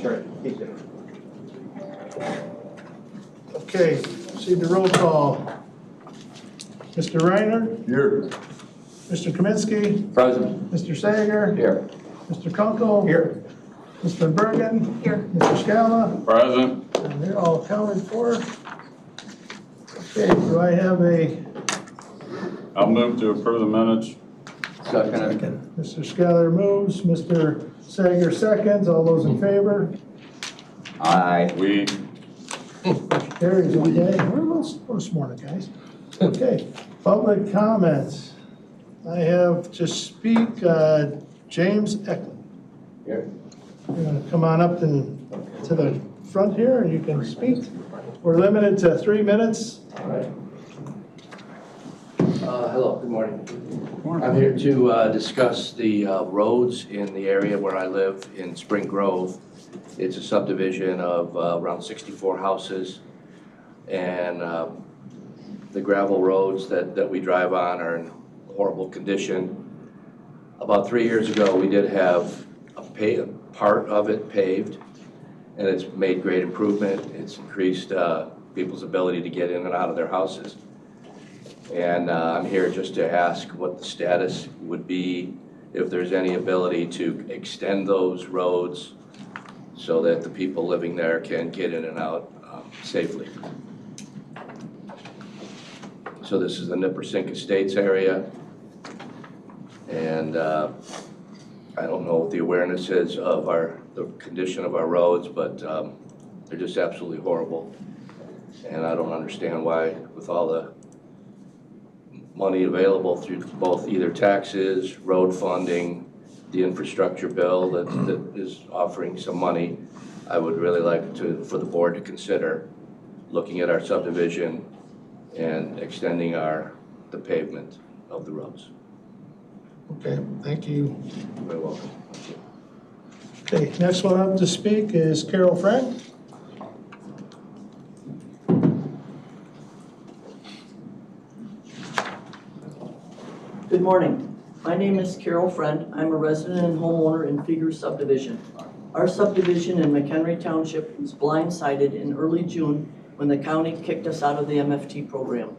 Sure. Keep it. Okay, see the roll call. Mr. Reiner, Here. Mr. Kaminsky, Present. Mr. Sager, Here. Mr. Kunkel. Here. Mr. Bergen. Here. Mr. Scala, Present. and they're all counted for. Okay, do I have a, I'll move to approve the minutes. Second. Mr. Scalar moves, Mr. Sager seconds, all those in favor? Aye. We, Carries, okay, we're a little smart, guys. Okay, public comments. I have to speak, James Eklund. Here. You're gonna come on up and to the front here and you can speak. We're limited to 3 minutes. All right. Hello, good morning. I'm here to discuss the roads in the area where I live in Spring Grove. It's a subdivision of around 64 houses, and the gravel roads that we drive on are in horrible condition. About 3 years ago, we did have a part of it paved, and it's made great improvement. It's increased people's ability to get in and out of their houses. And I'm here just to ask what the status would be, if there's any ability to extend those roads so that the people living there can get in and out safely. So this is the Nippersink Estates area. And I don't know what the awareness is of the condition of our roads, but they're just absolutely horrible. And I don't understand why, with all the money available through both either taxes, road funding, the infrastructure bill that is offering some money, I would really like for the board to consider looking at our subdivision and extending the pavement of the roads. Okay, thank you. You're very welcome. Okay, next one up to speak is Carol Frank. Good morning. My name is Carol Friend. I'm a resident and homeowner in Figure subdivision. Our subdivision in McHenry Township was blindsided in early June when the county kicked us out of the MFT program.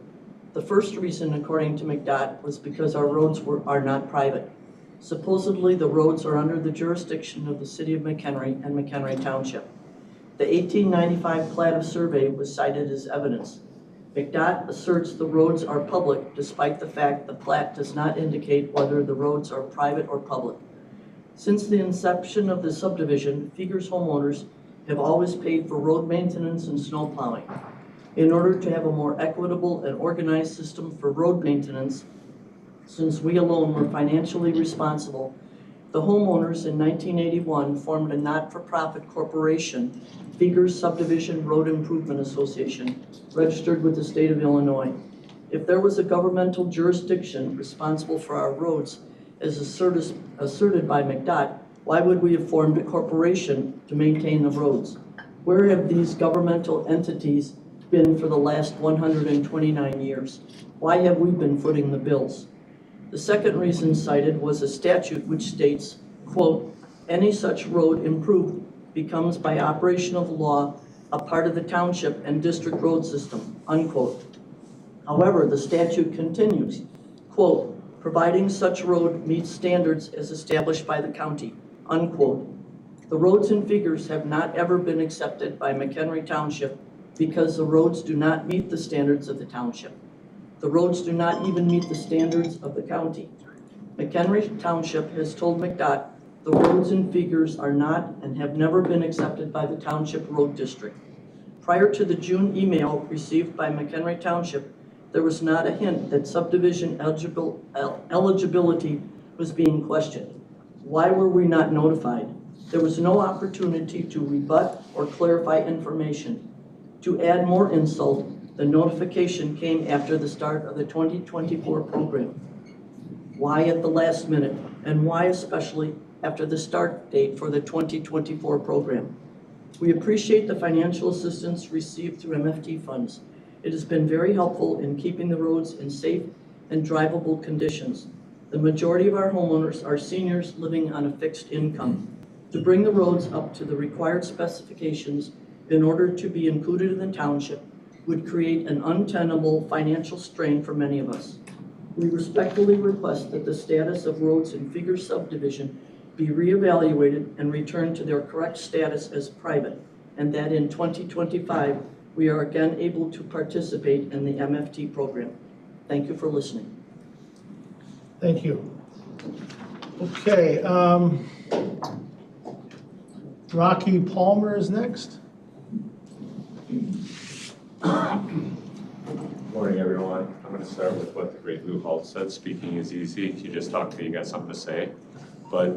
The first reason, according to McDOT, was because our roads are not private. Supposedly, the roads are under the jurisdiction of the city of McHenry and McHenry Township. The 1895 plat of survey was cited as evidence. McDOT asserts the roads are public despite the fact the plat does not indicate whether the roads are private or public. Since the inception of the subdivision, Figure's homeowners have always paid for road maintenance and snow plowing. In order to have a more equitable and organized system for road maintenance, since we alone were financially responsible, the homeowners in 1981 formed a not-for-profit corporation, Figure's Subdivision Road Improvement Association, registered with the state of Illinois. If there was a governmental jurisdiction responsible for our roads, as asserted by McDOT, why would we have formed a corporation to maintain the roads? Where have these governmental entities been for the last 129 years? Why have we been footing the bills? The second reason cited was a statute which states, quote, any such road improved becomes by operation of law a part of the township and district road system, unquote. However, the statute continues, quote, providing such road meets standards as established by the county, unquote. The roads and Figures have not ever been accepted by McHenry Township because the roads do not meet the standards of the township. The roads do not even meet the standards of the county. McHenry Township has told McDOT the roads and Figures are not and have never been accepted by the Township Road District. Prior to the June email received by McHenry Township, there was not a hint that subdivision eligibility was being questioned. Why were we not notified? There was no opportunity to rebut or clarify information. To add more insult, the notification came after the start of the 2024 program. Why at the last minute, and why especially after the start date for the 2024 program? We appreciate the financial assistance received through MFT funds. It has been very helpful in keeping the roads in safe and drivable conditions. The majority of our homeowners are seniors living on a fixed income. to bring the roads up to the required specifications in order to be included in the township would create an untenable financial strain for many of us. We respectfully request that the status of roads in Figure subdivision be reevaluated and returned to their correct status as private, and that in 2025, we are again able to participate in the MFT program. Thank you for listening. Thank you. Okay, Rocky Palmer is next. Morning, everyone. I'm going to start with what the great Lou Hall said. Speaking is easy. If you just talk to me, you got something to say. But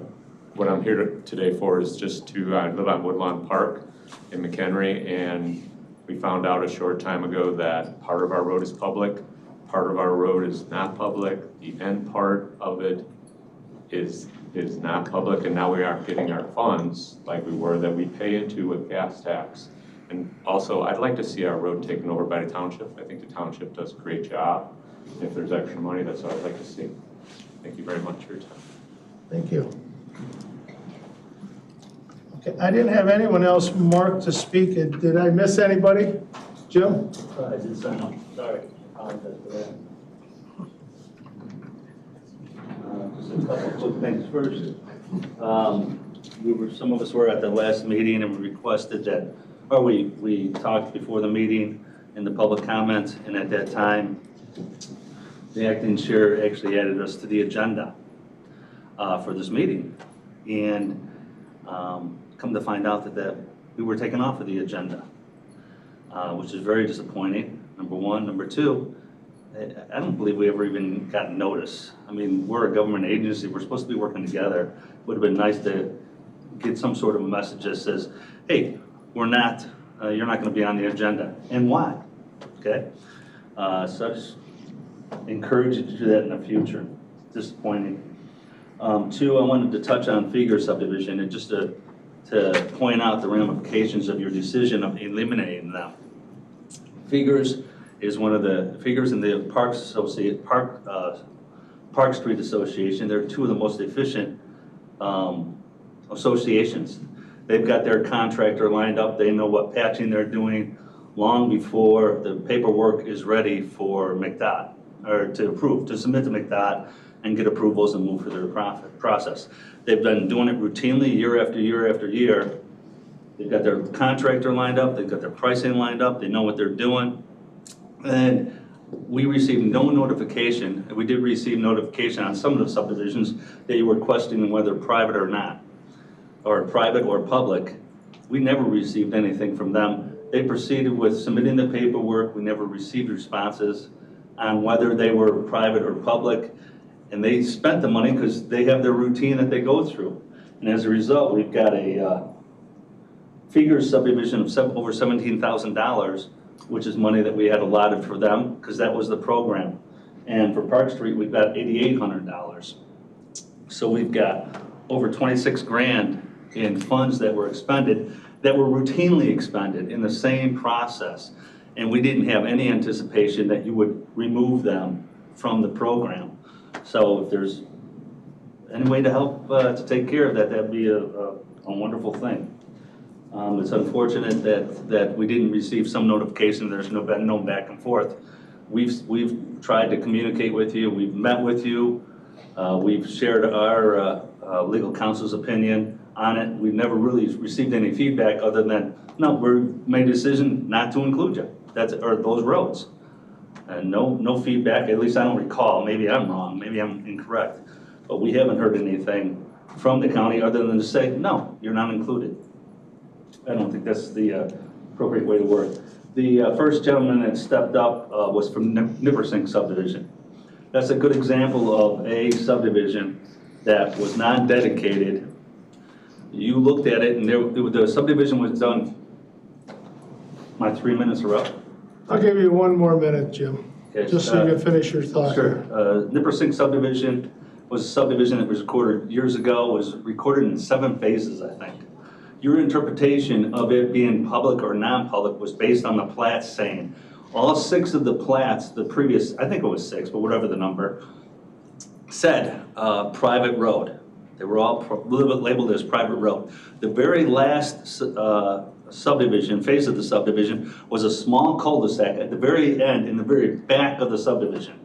what I'm here today for is just to, I live on Woodlawn Park in McHenry, and we found out a short time ago that part of our road is public, part of our road is not public. The end part of it is not public, and now we aren't getting our funds like we were that we pay into with gas tax. And also, I'd like to see our road taken over by the township. I think the township does a great job. If there's extra money, that's what I'd like to see. Thank you very much for your time. Thank you. Okay, I didn't have anyone else marked to speak. Did I miss anybody? Jim? I did sign up, sorry, apologize for that. Just a couple of quick things. First, some of us were at the last meeting and we requested that, or we talked before the meeting in the public comments, and at that time, the acting chair actually added us to the agenda for this meeting. And come to find out that we were taken off of the agenda, which is very disappointing, number one. Number two, I don't believe we ever even got notice. I mean, we're a government agency, we're supposed to be working together. It would have been nice to get some sort of a message that says, hey, you're not gonna be on the agenda, and why, okay? So I just encourage you to do that in the future. Disappointing. Two, I wanted to touch on Figure subdivision, and just to point out the ramifications of your decision of eliminating them. Figures is one of the Figures in the Park Street Association. They're two of the most efficient associations. They've got their contractor lined up. They know what patching they're doing long before the paperwork is ready for McDOT, or to approve, to submit to McDOT and get approvals and move through their process. They've been doing it routinely year after year after year. They've got their contractor lined up, they've got their pricing lined up, they know what they're doing. And we received no notification, we did receive notification on some of the subdivisions that you were questioning whether private or not, or private or public. We never received anything from them. They proceeded with submitting the paperwork. We never received responses on whether they were private or public. And they spent the money because they have their routine that they go through. And as a result, we've got a Figure subdivision of over $17,000, which is money that we had allotted for them because that was the program. And for Park Street, we've got $8,800. So we've got over 26 grand in funds that were expended, that were routinely expended in the same process. And we didn't have any anticipation that you would remove them from the program. So if there's any way to help to take care of that, that'd be a wonderful thing. It's unfortunate that we didn't receive some notification. There's been no back and forth. We've tried to communicate with you. We've met with you. We've shared our legal counsel's opinion on it. We've never really received any feedback other than, no, we've made a decision not to include you. Or those roads. And no feedback, at least I don't recall. Maybe I'm wrong, maybe I'm incorrect. But we haven't heard anything from the county other than to say, no, you're not included. I don't think that's the appropriate way to work. The first gentleman that stepped up was from Nippersink subdivision. That's a good example of a subdivision that was not dedicated. You looked at it and the subdivision was done. My 3 minutes are up. I'll give you one more minute, Jim, Okay, just so you can finish your thought. Sure. Nippersink subdivision was a subdivision that was recorded years ago, was recorded in 7 phases, I think. Your interpretation of it being public or non-public was based on the plats saying, all 6 of the plats, the previous, I think it was 6, but whatever the number, said private road. They were all labeled as private road. The very last subdivision, phase of the subdivision, was a small cul-de-sac at the very end, in the very back of the subdivision.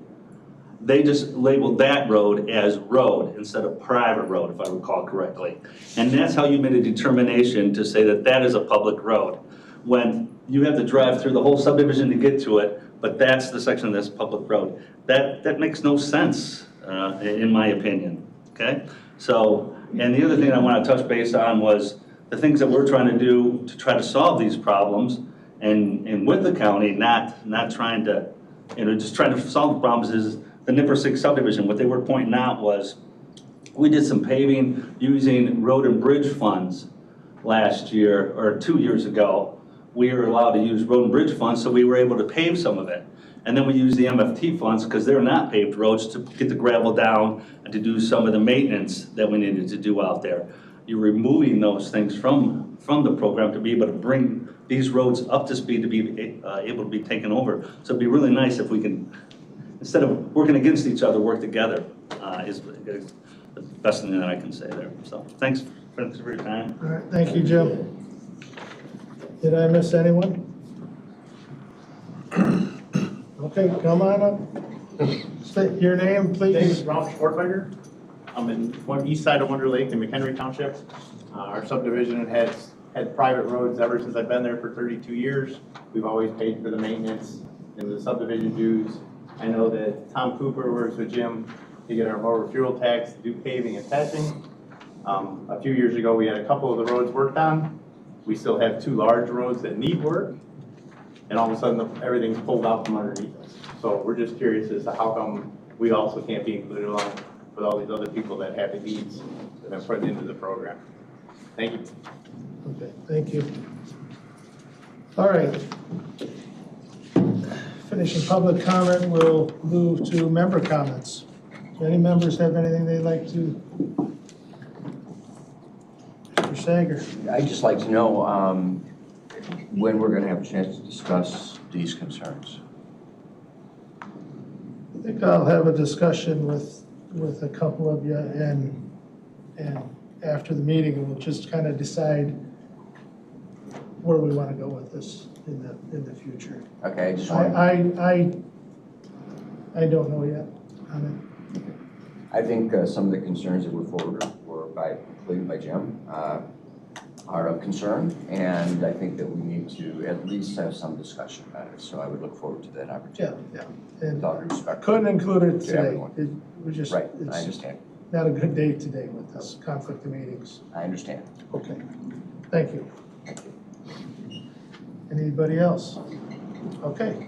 They just labeled that road as road instead of private road, if I recall correctly. And that's how you made a determination to say that that is a public road. When you have to drive through the whole subdivision to get to it, but that's the section that's public road. That makes no sense, in my opinion, okay? So, and the other thing I want to touch base on was the things that we're trying to do to try to solve these problems, and with the county, not trying to, just trying to solve the problems, is the Nipper subdivision. What they were pointing out was, we did some paving using road and bridge funds last year, or 2 years ago. We were allowed to use road and bridge funds, so we were able to pave some of it. And then we used the MFT funds, because they're not paved roads, to get the gravel down and to do some of the maintenance that we needed to do out there. You're removing those things from the program to be able to bring these roads up to speed to be able to be taken over. So it'd be really nice if we can, instead of working against each other, work together, is the best thing that I can say there. So thanks for your time. All right, thank you, Jim. Did I miss anyone? Okay, come on up. State your name, Name please. is Ralph Schwartziger. I'm in one east side of Wonder Lake in McHenry Township. Our subdivision has had private roads ever since I've been there for 32 years. We've always paid for the maintenance and the subdivision dues. I know that Tom Cooper works with Jim to get our motor fuel tax, to do paving and patching. A few years ago, we had a couple of the roads worked on. We still have 2 large roads that need work, and all of a sudden everything's pulled out from underneath us. So we're just curious as to how come we also can't be included along with all these other people that have the needs that have put into the program. Thank you. Okay, thank you. All right. Finishing public comment, we'll move to member comments. Do any members have anything they'd like to? Mr. Sager. I'd just like to know when we're going to have a chance to discuss these concerns. I think I'll have a discussion with a couple of you and after the meeting, and we'll just kind of decide where we want to go with this in the future. Okay, I just want. I don't know yet. I think some of the concerns that were forwarded were included by Jim are of concern, and I think that we need to at least have some discussion about it. So I would look forward to that opportunity. Yeah. And With all due respect. couldn't include it To today. everyone. It was just, Right, I it's understand. not a good day today with this conflict of meetings. I understand. Okay, thank you. Thank you. Anybody else? Okay.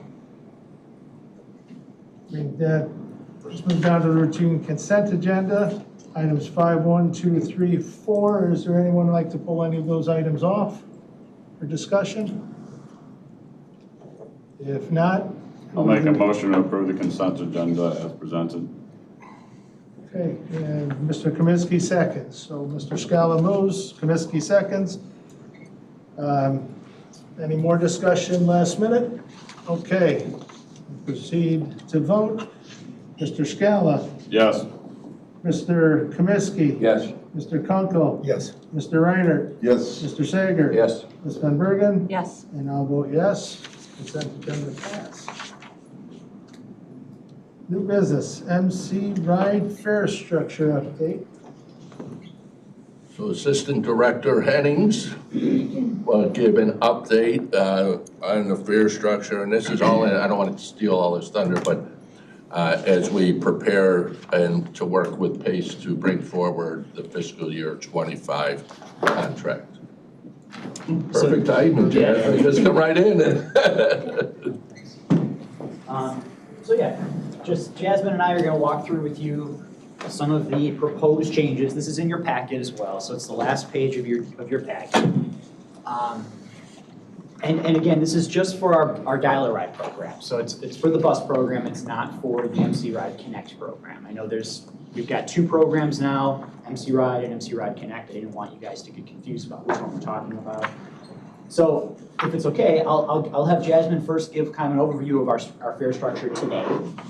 Let's move down to the routine consent agenda. Items 5, 1, 2, 3, 4. Is there anyone who'd like to pull any of those items off for discussion? If not. I'll make a motion to approve the consent agenda as presented. Okay, and Mr. Kaminsky seconds. So Mr. Scala moves, Kaminsky seconds. Any more discussion last minute? Okay, proceed to vote. Mr. Scala, Yes. Mr. Kaminsky. Yes. Mr. Kunkel. Yes. Mr. Reiner. Yes. Mr. Sager. Yes. Ms. Van Bergen. Yes. And I'll vote yes. Consent agenda passed. New business, MCRide fare structure update. So Assistant Director Hennings will give an update on the fare structure, and this is all, I don't want to steal all his thunder, but as we prepare and to work with PACE to bring forward the fiscal year 25 contract. Perfect timing, Jazz. Just come right in. So yeah, just Jasmine and I are going to walk through with you some of the proposed changes. This is in your packet as well, so it's the last page of your packet. And again, this is just for our Dial-A-Ride program. So it's for the bus program. It's not for the MCRide Connect program. I know we've got 2 programs now, MCRide and MCRide Connect. I didn't want you guys to get confused about which one we're talking about. So if it's okay, I'll have Jasmine first give kind of an overview of our fare structure today,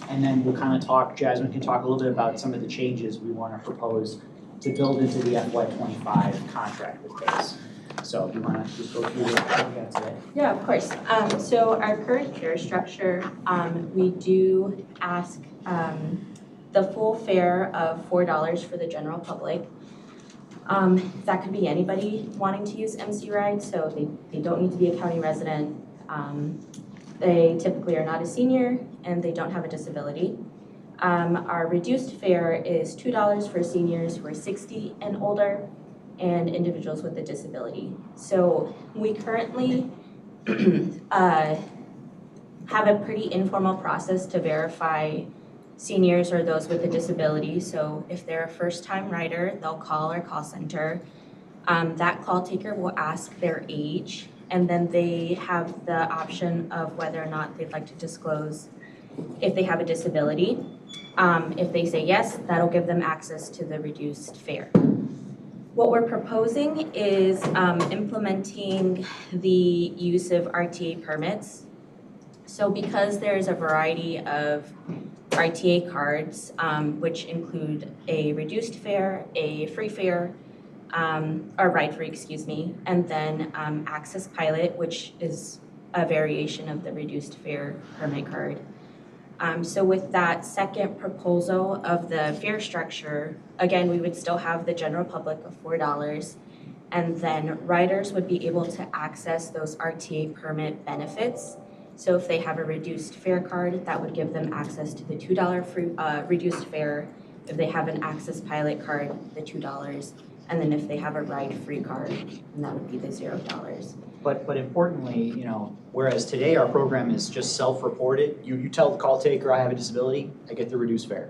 and then we'll kind of talk, Jasmine can talk a little bit about some of the changes we want to propose to build into the FY25 contract with base. So do you want to just go through what we got today? Yeah, of course. So our current fare structure, we do ask the full fare of $4 for the general public. That could be anybody wanting to use MCRide, so they don't need to be a county resident. They typically are not a senior and they don't have a disability. Our reduced fare is $2 for seniors who are 60 and older and individuals with a disability. So we currently have a pretty informal process to verify seniors or those with a disability. So if they're a first-time rider, they'll call our call center. That call taker will ask their age, and then they have the option of whether or not they'd like to disclose if they have a disability. If they say yes, that'll give them access to the reduced fare. What we're proposing is implementing the use of RTA permits. So because there's a variety of RTA cards, which include a reduced fare, a free fare, or ride free, excuse me, and then Access Pilot, which is a variation of the reduced fare permit card. So with that second proposal of the fare structure, again, we would still have the general public of $4, and then riders would be able to access those RTA permit benefits. So if they have a reduced fare card, that would give them access to the $2 free, reduced fare. If they have an Access Pilot card, the $2. And then if they have a ride-free card, then that would be the $0. But importantly, you know, whereas today our program is just self-reported, you tell the call taker I have a disability, I get the reduced fare.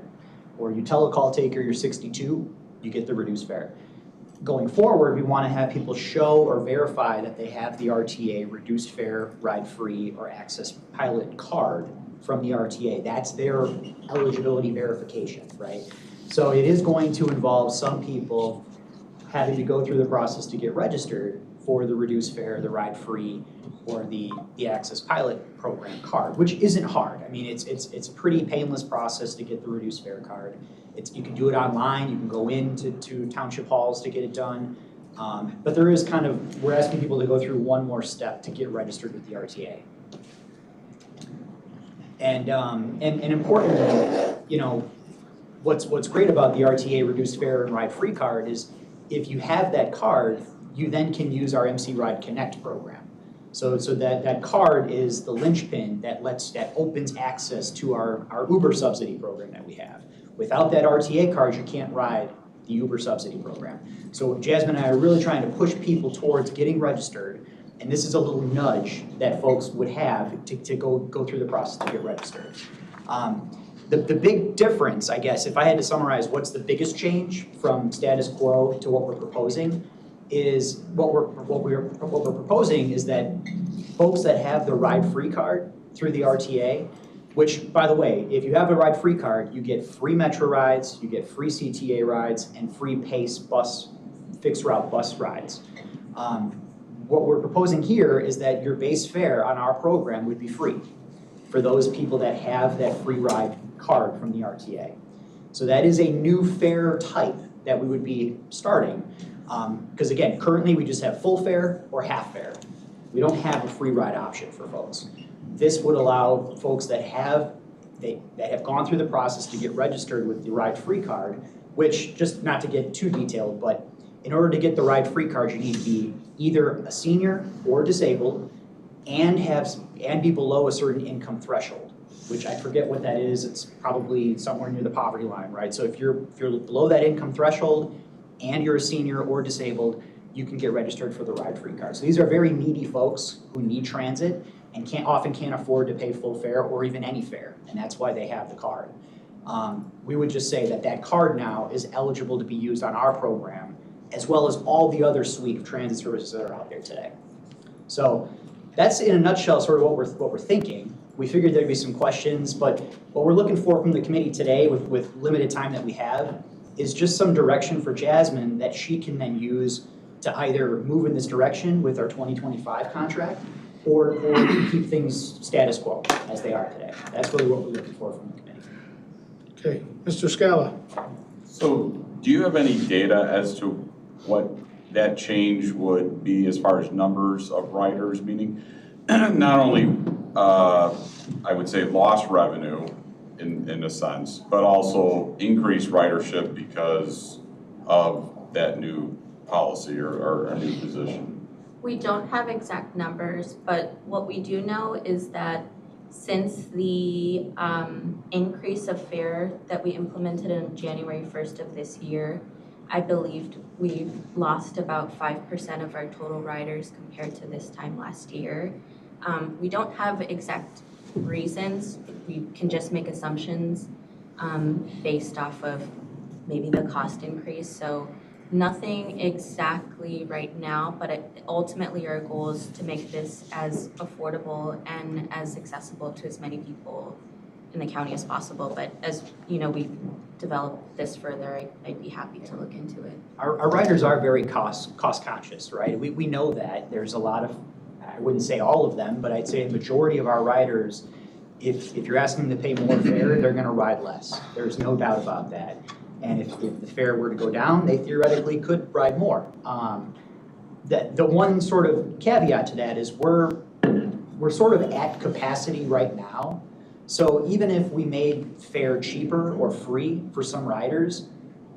Or you tell the call taker you're 62, you get the reduced fare. Going forward, we want to have people show or verify that they have the RTA reduced fare, ride-free, or Access Pilot card from the RTA. That's their eligibility verification, right? So it is going to involve some people having to go through the process to get registered for the reduced fare, the ride-free, or the Access Pilot program card, which isn't hard. I mean, it's a pretty painless process to get the reduced fare card. You can do it online, you can go into township halls to get it done, but there is we're asking people to go through one more step to get registered with the RTA. And importantly, you know, what's great about the RTA reduced fare and ride-free card is if you have that card, you then can use our MCRide Connect program. So that card is the linchpin that opens access to our Uber subsidy program that we have. Without that RTA card, you can't ride the Uber subsidy program. So Jasmine and I are really trying to push people towards getting registered, and this is a little nudge that folks would have to go through the process to get registered. The big difference, I guess, if I had to summarize what's the biggest change from status quo to what we're proposing, is what we're proposing is that folks that have the ride-free card through the RTA, which, by the way, if you have a ride-free card, you get free Metro rides, you get free CTA rides, and free PACE bus, fixed route bus rides. What we're proposing here is that your base fare on our program would be free for those people that have that free ride card from the RTA. So that is a new fare type that we would be starting. Because again, currently we just have full fare or half fare. We don't have a free ride option for folks. This would allow folks that have gone through the process to get registered with the ride-free card, which, just not to get too detailed, but in order to get the ride-free card, you need to be either a senior or disabled and be below a certain income threshold, which I forget what that is. It's probably somewhere near the poverty line, right? So if you're below that income threshold and you're a senior or disabled, you can get registered for the ride-free card. So these are very needy folks who need transit and often can't afford to pay full fare or even any fare, and that's why they have the card. We would just say that card now is eligible to be used on our program, as well as all the other suite of transit services that are out there today. So that's in a nutshell sort of what we're thinking. We figured there'd be some questions, but what we're looking for from the committee today with limited time that we have is just some direction for Jasmine that she can then use to either move in this direction with our 2025 contract or keep things status quo as they are today. That's really what we're looking for from the committee. Okay, Mr. Scala. So Do you have any data as to what that change would be as far as numbers of riders, meaning not only, I would say, lost revenue in a sense, but also increased ridership because of that new policy or a new position? We don't have exact numbers, but what we do know is that since the increase of fare that we implemented on January 1st of this year, I believed we've lost about 5% of our total riders compared to this time last year. We don't have exact reasons. We can just make assumptions based off of maybe the cost increase. So nothing exactly right now, but ultimately our goal is to make this as affordable and as accessible to as many people in the county as possible. But as you know, we develop this further, I'd be happy to look into it. Our riders are very cost conscious, right? We know that. There's a lot of, I wouldn't say all of them, but I'd say the majority of our riders, if you're asking them to pay more fare, they're gonna ride less. There's no doubt about that. And if the fare were to go down, they theoretically could ride more. The one sort of caveat to that is we're sort of at capacity right now. So even if we made fare cheaper or free for some riders,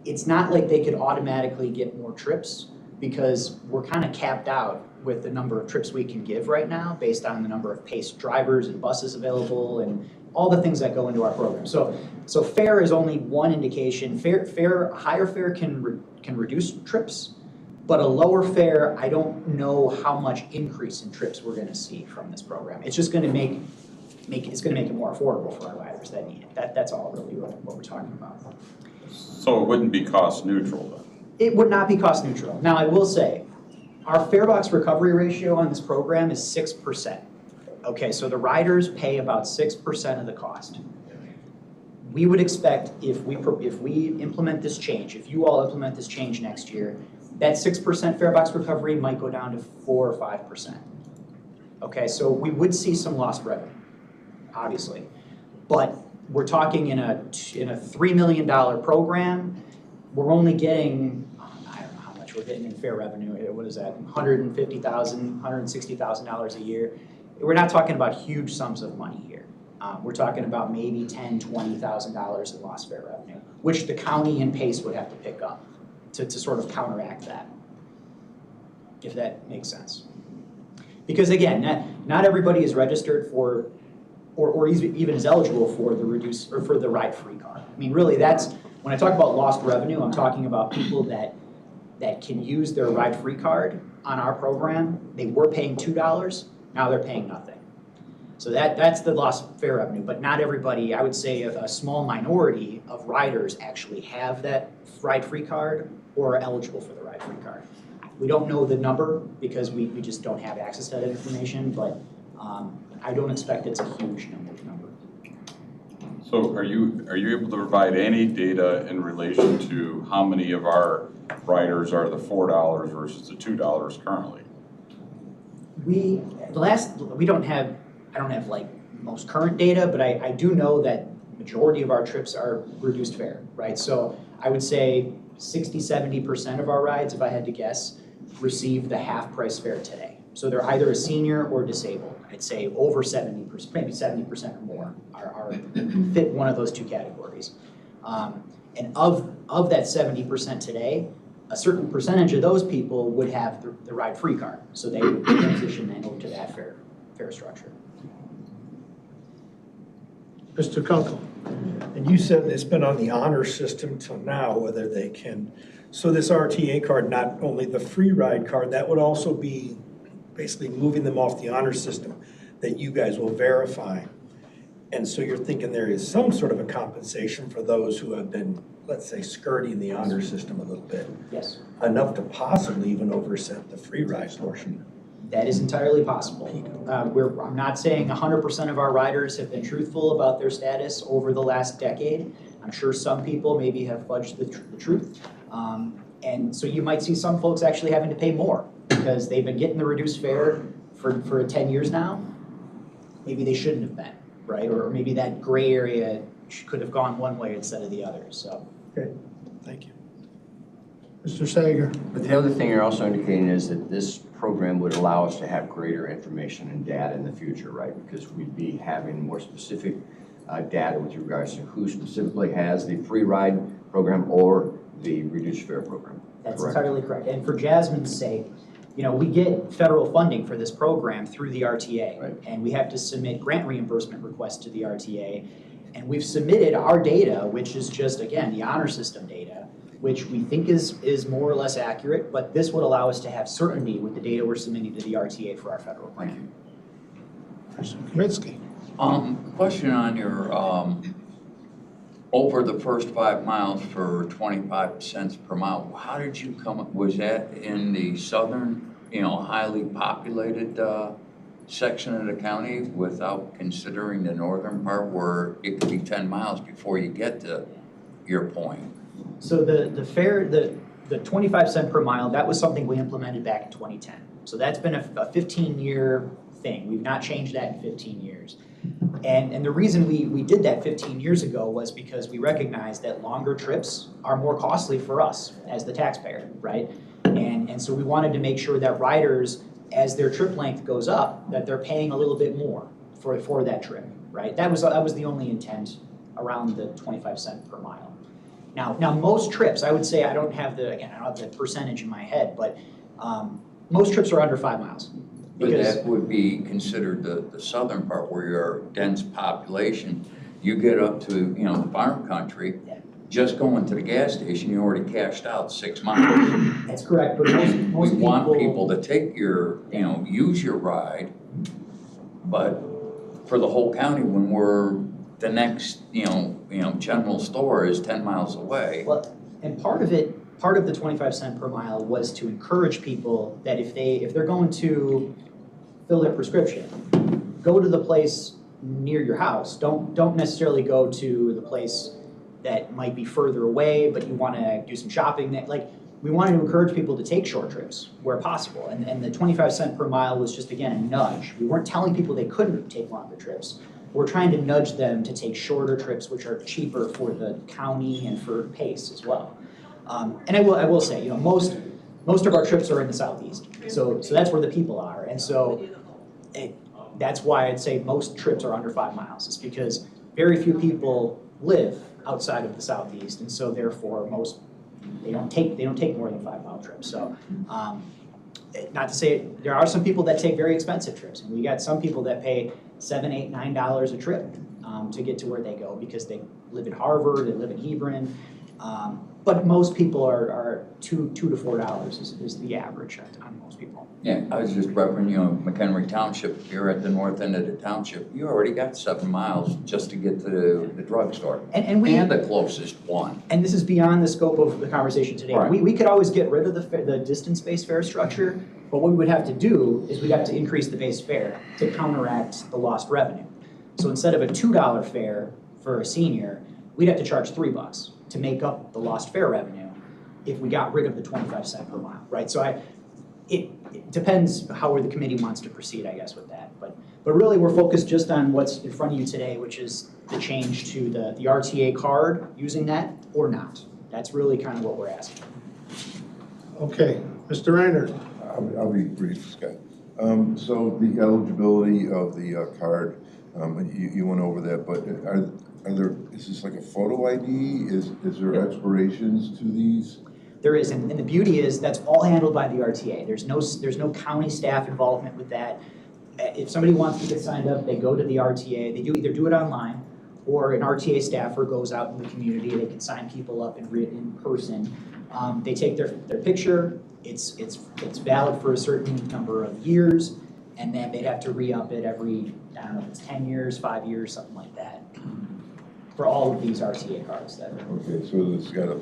it's not like they could automatically get more trips because we're kind of capped out with the number of trips we can give right now based on the number of paced drivers and buses available and all the things that go into our program. So fare is only one indication. Higher fare can reduce trips, but a lower fare, I don't know how much increase in trips we're going to see from this program. It's just going to make it more affordable for our riders that need it. That's all really what we're talking about. So it wouldn't be cost neutral then? It would not be cost neutral. Now I will say, our fare box recovery ratio on this program is 6%. Okay, so the riders pay about 6% of the cost. We would expect if we implement this change, if you all implement this change next year, that 6% fare box recovery might go down to 4 or 5%. Okay, so we would see some lost revenue, obviously. But we're talking in a $3 million program, we're only getting, I don't know how much we're getting in fare revenue. What is that, $150,000, $160,000 a year. We're not talking about huge sums of money here. We're talking about maybe $10,000, $20,000 in lost fare revenue, which the county and PACE would have to pick up to sort of counteract that, if that makes sense. Because again, not everybody is registered for, or even is eligible for the reduced, or for the ride-free card. I mean, really that's, when I talk about lost revenue, I'm talking about people that can use their ride-free card on our program. They were paying $2, now they're paying nothing. So that's the lost fare revenue, but not everybody, I would say a small minority of riders actually have that ride-free card or are eligible for the ride-free card. We don't know the number because we just don't have access to that information, but I don't expect it's a huge number. So are you able to provide any data in relation to how many of our riders are the $4 versus the $2 currently? I don't have like most current data, but I do know that majority of our trips are reduced fare, right? So I would say 60-70% of our rides, if I had to guess, receive the half price fare today. So they're either a senior or disabled. I'd say over 70%, maybe 70% or more are fit one of those two categories. And of that 70% today, a certain percentage of those people would have the ride-free card. So they would transition then over to that fare structure. Mr. Kunkel, and you said it's been on the honor system till now, whether they can, so this RTA card, not only the free ride card, that would also be basically moving them off the honor system that you guys will verify. And so you're thinking there is some sort of a compensation for those who have been, let's say, skirting the honor system a little bit. Yes. Enough to possibly even overset the free ride portion. That is entirely possible. I'm not saying 100% of our riders have been truthful about their status over the last decade. I'm sure some people maybe have fudged the truth. And so you might see some folks actually having to pay more because they've been getting the reduced fare for 10 years now. Maybe they shouldn't have been, right? Or maybe that gray area could have gone one way instead of the other, so. Okay, thank you. Mr. Sager. But the other thing you're also indicating is that this program would allow us to have greater information and data in the future, right? Because we'd be having more specific data with regards to who specifically has the free ride program or the reduced fare program. That's Correct. entirely correct. And for Jasmine's sake, you know, we get federal funding for this program through the RTA. Right. And we have to submit grant reimbursement requests to the RTA. And we've submitted our data, which is just, again, the honor system data, which we think is more or less accurate, but this would allow us to have certainty with the data we're submitting to the RTA for our federal grant. Mr. Kaminsky. Question on your, over the first 5 miles for 25 cents per mile, how did you come up, was that in the southern, you know, highly populated section of the county without considering the northern part where it could be 10 miles before you get to your point? So the fare, the 25 cent per mile, that was something we implemented back in 2010. So that's been a 15-year thing. We've not changed that in 15 years. And the reason we did that 15 years ago was because we recognized that longer trips are more costly for us as the taxpayer, right? And so we wanted to make sure that riders, as their trip length goes up, that they're paying a little bit more for that trip, right? That was the only intent around the 25 cent per mile. Now most trips, I would say, I don't have the percentage in my head, but most trips are under 5 miles. But that would be considered the southern part where you're dense population. You get up to, you know, the farm country, just going to the gas station, you already cashed out 6 miles. That's correct, but most We want people to take your, you know, use your ride, but for the whole county, when we're, the next, you know, general store is 10 miles away. Well, and part of the 25 cent per mile was to encourage people that if they're going to fill their prescription, go to the place near your house. Don't necessarily go to the place that might be further away, but you want to do some shopping. We wanted to encourage people to take short trips where possible. And the 25 cent per mile was just, again, a nudge. We weren't telling people they couldn't take longer trips. We're trying to nudge them to take shorter trips, which are cheaper for the county and for PACE as well. And I will say, you know, most of our trips are in the southeast, so that's where the people are, and so that's why I'd say most trips are under 5 miles. It's because very few people live outside of the southeast, and so therefore they don't take more than 5 mile trips. So not to say there are some people that take very expensive trips, and we got some people that pay $7, $8, $9 a trip to get to where they go because they live in Harvard, they live in Hebron. But most people are $2 to $4 is the average on most people. Yeah, I was just referencing, you know, McHenry Township, you're at the north end of the township, you already got 7 miles just to get to the drugstore. And the closest one. And this is beyond the scope of the conversation today. Right. We could always get rid of the distance-based fare structure, but what we would have to do is we'd have to increase the base fare to counteract the lost revenue. So instead of a $2 fare for a senior, we'd have to charge $3 to make up the lost fare revenue if we got rid of the 25 cent per mile, right? So it depends how the committee wants to proceed, I guess, with that. But really, we're focused just on what's in front of you today, which is the change to the RTA card, using that or not. That's really kind of what we're asking. Okay, Mr. Reiner. I'll be brief, Scott. So the eligibility of the card, you went over that, but is this like a photo ID? Is there expirations to these? There is, and the beauty is that's all handled by the RTA. There's no county staff involvement with that. If somebody wants to get signed up, they go to the RTA. They either do it online, or an RTA staffer goes out in the community. They can sign people up in person. They take their picture. It's valid for a certain number of years, and then they'd have to re-up it every, I don't know if it's 10 years, 5 years, something like that, for all of these RTA cards that are. Okay, so it's got a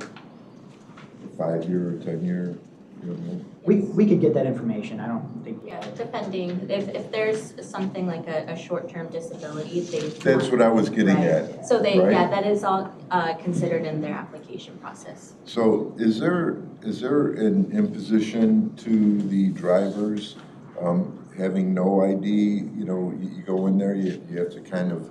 5-year or 10-year, you don't know? We could get that information. I don't think we Yeah, have it. depending, if there's something like a short-term disability, That's what I was getting at. So right? yeah, that is all considered in their application process. So is there an imposition to the drivers having no ID? You know, you go in there, you have to kind of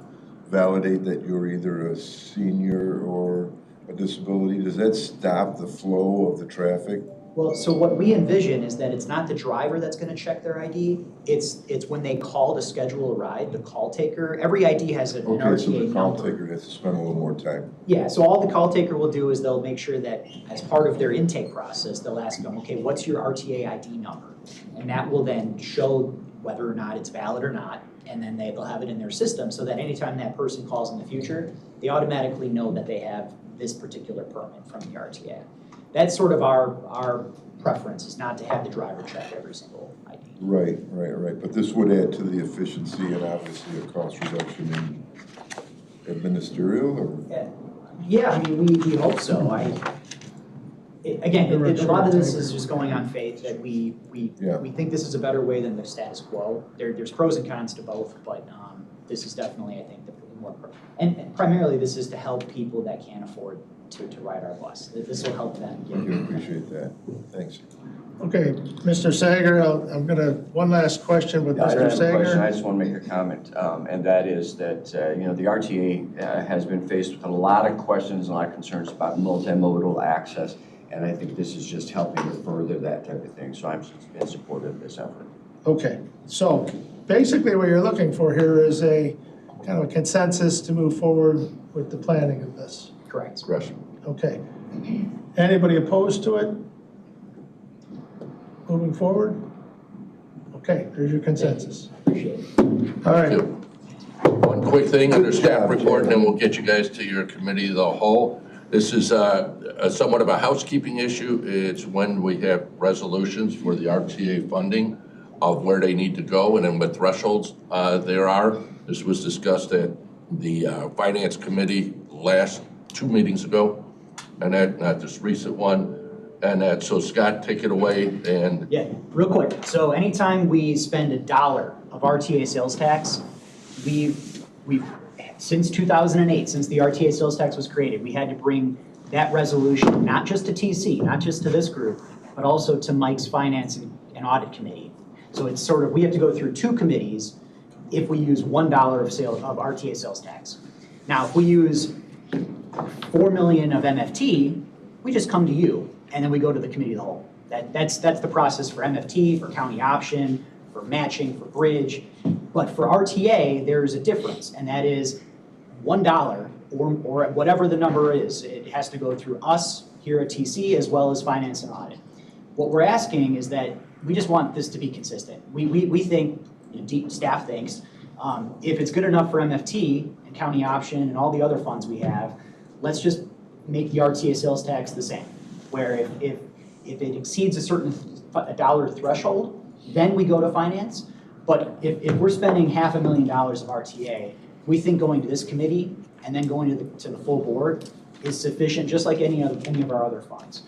validate that you're either a senior or a disability, does that stop the flow of the traffic? Well, so what we envision is that it's not the driver that's gonna check their ID, it's when they call to schedule a ride, the call taker, every ID has an Okay, so RTA the call number. taker has to spend a little more time. Yeah, so all the call taker will do is they'll make sure that as part of their intake process, they'll ask them, okay, what's your RTA ID number? And that will then show whether or not it's valid or not, and then they'll have it in their system so that anytime that person calls in the future, they automatically know that they have this particular permit from the RTA. That's sort of our preference, is not to have the driver check every single ID. Right, but this would add to the efficiency and obviously a cost reduction in administerial, or? Yeah, I mean, we hope so. Again, a lot of this is just going on faith that we think this is a better way than the status quo. There's pros and cons to both, but this is definitely, I think, the more and primarily this is to help people that can't afford to ride our bus. This will help them. I can appreciate that. Thanks. Okay, Mr. Sager, I'm gonna, one last question with Yeah, I don't Mr. have a question. Sager. I just want to make a comment, and that is that, the RTA has been faced with a lot of questions and a lot of concerns about multimodal access, and I think this is just helping to further that type of thing, so I'm in support of this effort. Okay, so basically what you're looking for here is a kind of a consensus to move forward with the planning of this. Correct. Okay. Anybody opposed to it? Moving forward? Okay, there's your consensus. Appreciate it. All right. One quick thing under staff report, and then we'll get you guys to your committee of the whole. This is somewhat of a housekeeping issue. It's when we have resolutions for the RTA funding of where they need to go and then what thresholds there are. This was discussed at the Finance Committee last 2 meetings ago, and that, not this recent one. And that, so Scott, take it away and. Yeah, real quick. So anytime we spend $1 of RTA sales tax, we've since 2008, since the RTA sales tax was created, we had to bring that resolution, not just to TC, not just to this group, but also to Mike's Finance and Audit Committee. So it's sort of, we have to go through 2 committees if we use $1 of RTA sales tax. Now, if we use 4 million of MFT, we just come to you, and then we go to the committee of the whole. That's the process for MFT, for county option, for matching, for bridge. But for RTA, there's a difference, and that is $1 or whatever the number is. It has to go through us here at TC as well as Finance and Audit. What we're asking is that we just want this to be consistent. We think, staff thinks, if it's good enough for MFT and county option and all the other funds we have, let's just make the RTA sales tax the same. Where if it exceeds a certain $1 threshold, then we go to finance. But if we're spending $500,000 of RTA, we think going to this committee and then going to the full board is sufficient, just like any of our other funds.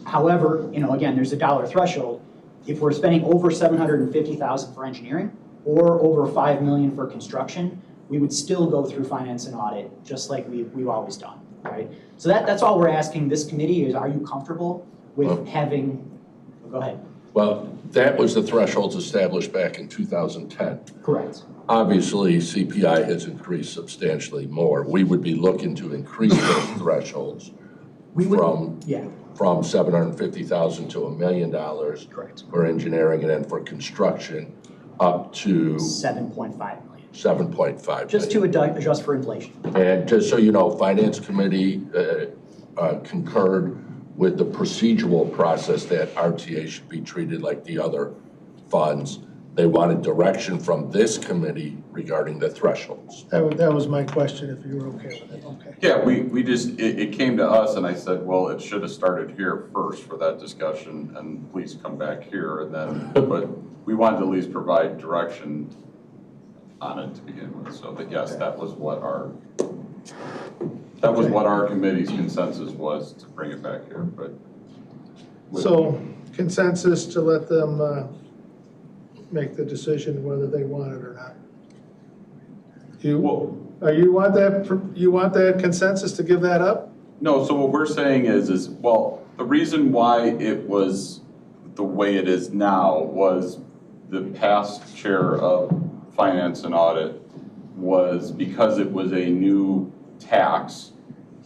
However, again, there's a $1 threshold. If we're spending over $750,000 for engineering or over $5 million for construction, we would still go through Finance and Audit, just like we've always done, right? So that's all we're asking this committee is, are you comfortable with having, go ahead. Well, that was the thresholds established back in 2010. Correct. Obviously, CPI has increased substantially more. We would be looking to increase those thresholds from $750,000 to $1 million. Correct. For engineering, and then for construction up to 7.5 million. 7.5 million. Just to adjust for inflation. And just so you know, Finance Committee concurred with the procedural process that RTA should be treated like the other funds. They wanted direction from this committee regarding the thresholds. That was my question, if you were okay with it. Okay. Yeah, we just, it came to us and I said, well, it should have started here first for that discussion and please come back here and then, but we wanted to at least provide direction on it to begin with. So that, yes, that was what our committee's consensus was, to bring it back here, but. So consensus to let them make the decision whether they want it or not. You want that consensus to give that up? No, so what we're saying is well, the reason why it was the way it is now was the past chair of Finance and Audit was because it was a new tax.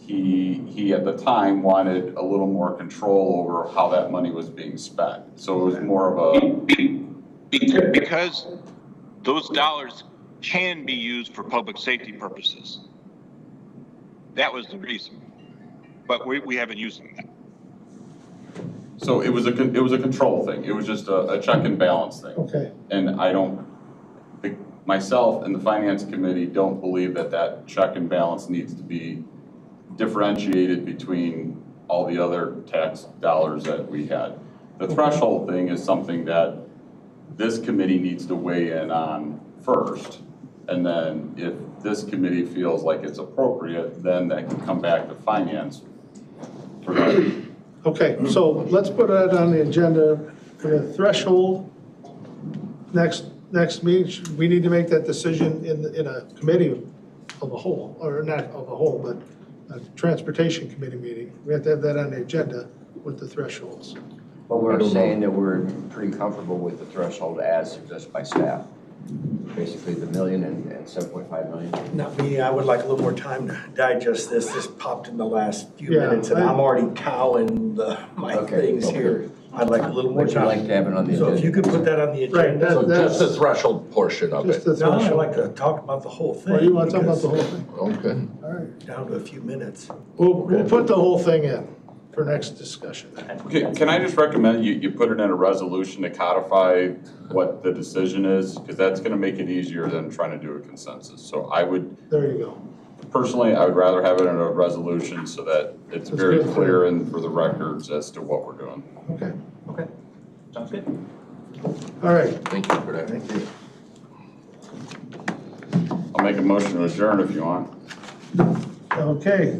he at the time wanted a little more control over how that money was being spent. So it was more of a. Because those dollars can be used for public safety purposes. That was the reason, but we haven't used them. So it was a control thing. It was just a check and balance thing. Okay. And myself and the finance committee don't believe that check and balance needs to be differentiated between all the other tax dollars that we had. The threshold thing is something that this committee needs to weigh in on first. And then if this committee feels like it's appropriate, then that can come back to finance for that. Okay, so let's put that on the agenda for the threshold. Next meeting, we need to make that decision in a committee of a whole, or not of a whole, but a transportation committee meeting. We have to have that on the agenda with the thresholds. But we're saying that we're pretty comfortable with the threshold as suggested by staff. Basically the million and 7.5 million. Not me, I would like a little more time to digest this. This popped in the last few Yeah, minutes and I'm already cowing my things here. I'd like a little more Would you like time. to have it on the So agenda? if you could put that on the Right, agenda. So just the threshold portion of Just it. the No, I'd threshold. like to talk about the whole thing. Well, you want to talk about the because whole thing? Okay. All right. Down to a few minutes. We'll put the whole thing in for next discussion. Can I just recommend you put it in a resolution to codify what the decision is? Because that's gonna make it easier than trying to do a consensus. So I would, There you go. personally, I would rather have it in a resolution so that it's That's very good. clear and for the records as to what we're doing. Okay. Okay, sounds good. All right. Thank you for that. Thank you. I'll make a motion to adjourn if you want. Okay.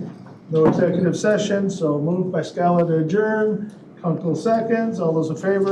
No executive session, so moved by Scala to adjourn. Kunkel seconds. All those in favor?